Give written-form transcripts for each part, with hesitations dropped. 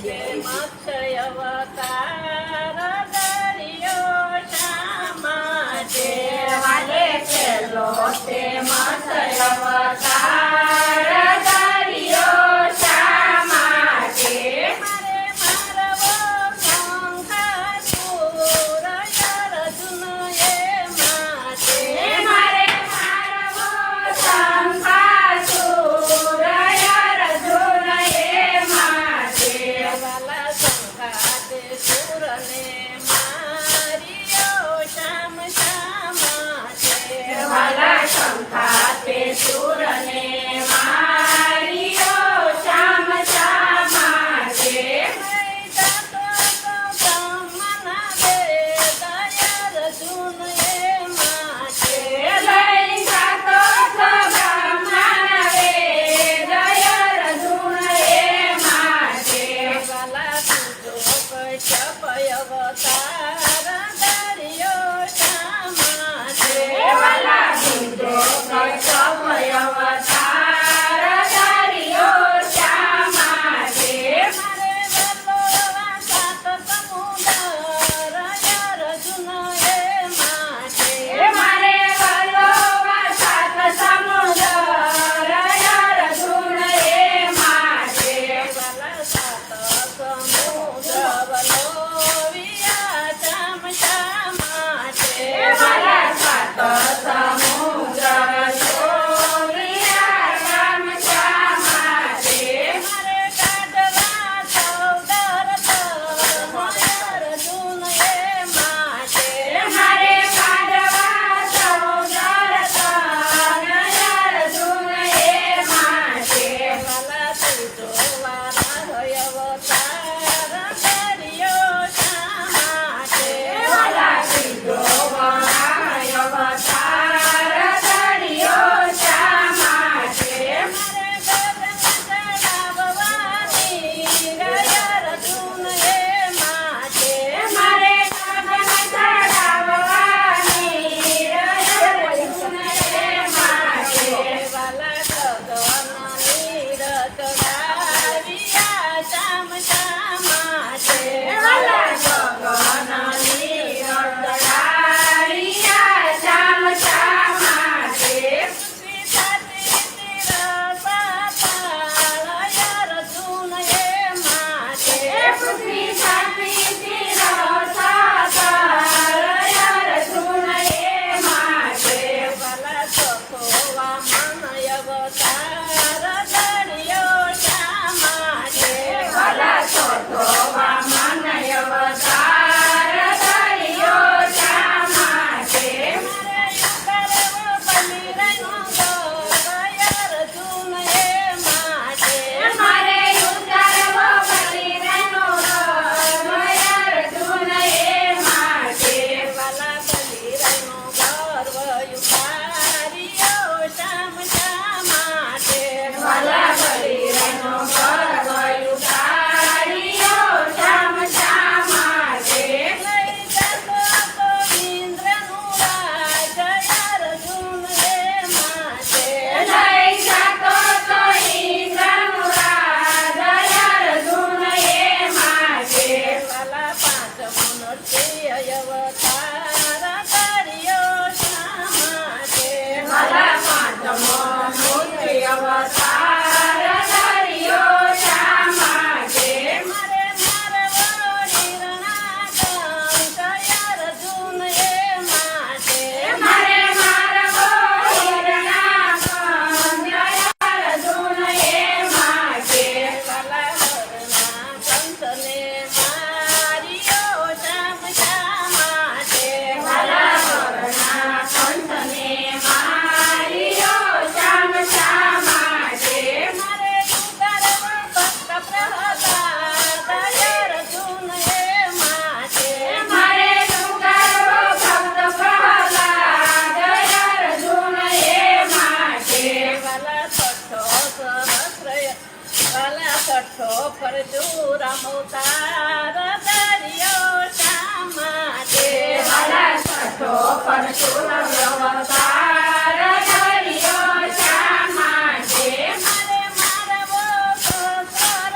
મત્સ્ય અવતાર ધર્યો શા માટે? વાલે છેલ્લો તે મત્સ્ય અવતાર ધર્યો શા માટે? મારે મારવો શંખાસુર અર્જુન એ માટે. મારે મારવો શંખાસુર અર્જુન એ માટે. વાલા શંખાતે સુરને માર્યો શામ શા માટે? વાલા શંખાતે સુરને માર્યો શામ શા માટે? લઈ જાતો તો બ્રહ્મણ વેદ અર્જુન એ માટે. વાલા બુદ્ધો કશ્યપ અવતાર ધર્યો શા માટે? મારે વલોવા સાત સમુદ્ર અર્જુન એ માટે. વાલા સાત સમુદ્ર સોરિયા રામ શા માટે? મારે કાઢવા સૌદર તન અર્જુન એ માટે. વાલા સીધો વણાય અવતાર ધર્યો શા માટે? મારે ગગન ચડાવવાની અર્જુન એ માટે. વાલા ગગન નીર ચડાવ્યા શામ શા માટે? પૃથ્વી સાત્વી તીર સાતર અર્જુન એ માટે. વાલા ચોથો વામન અવતાર ધર્યો શા માટે? મારે ઉતારવો બલિરાયનો ગર્વ અર્જુન એ માટે. વાલા બલિરાયનો ગર્વ ઉતાર્યો શામ શા માટે? લઈ જાતો તો ઇન્દ્રનું રાજ અર્જુન એ માટે. વાલા પાંચમો મૂર્તિ અવતાર ધર્યો શા માટે? મારે મારવો હિરણાકંદ અર્જુન એ માટે. વાલા વરના કંઠને માર્યો શામ શા માટે? મારે ઉતારવો ભક્ત પ્રહલાદ અર્જુન એ માટે. પરશુરામોતાર ધર્યો શા માટે? વાલા છઠ્ઠો પરશુરામ અવતાર ધર્યો શા માટે? મારે મારવો સહસ્ર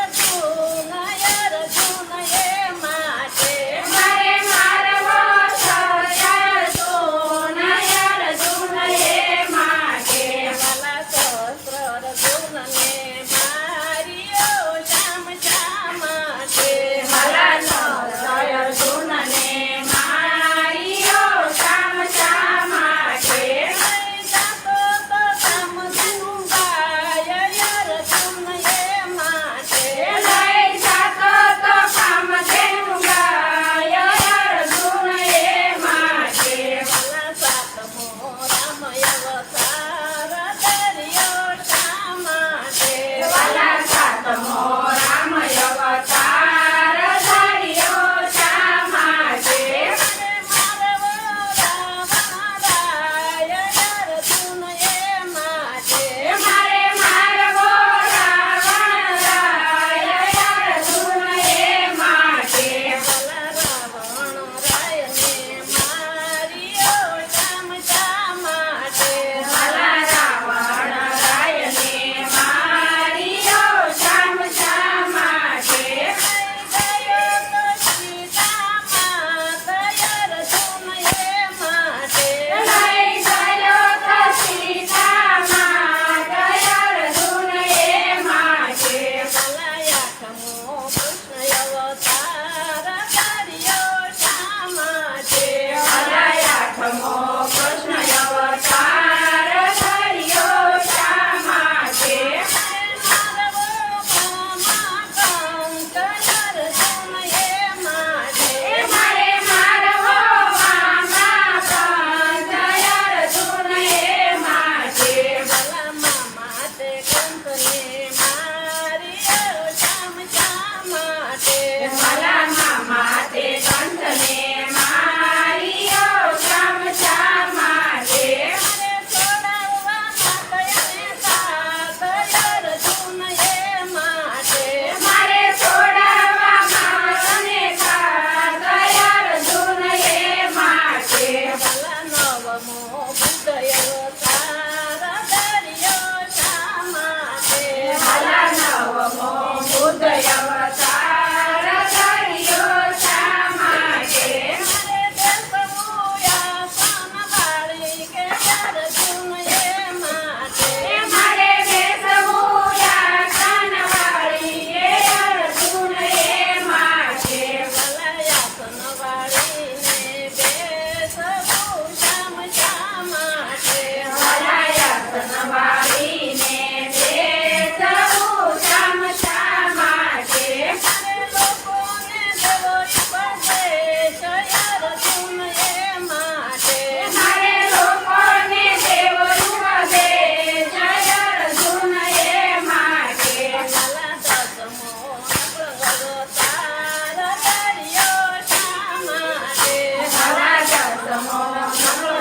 લોકોને દેવો ઉપદેશ અર્જુન એ માટે મારે લોકોને દેવો ઉપદેશ અર્જુન એ માટે લાલા દસમો નકળો તાર દરિયો શા માટે મારા દસમો નકળો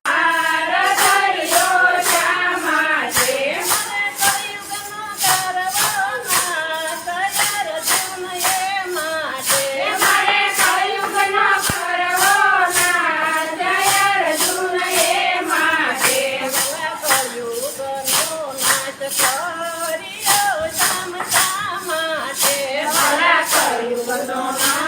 તાર દરિયો શા માટે મને કળિયુગનો કરવો નાશ અર્જુન એ માટે મારે કળિયુગનો કરવો નાશ અર્જુન એ માટે કળિયુગનો નાશ કર્યો શામ શા માટે મારા કળિયુગનો નાશ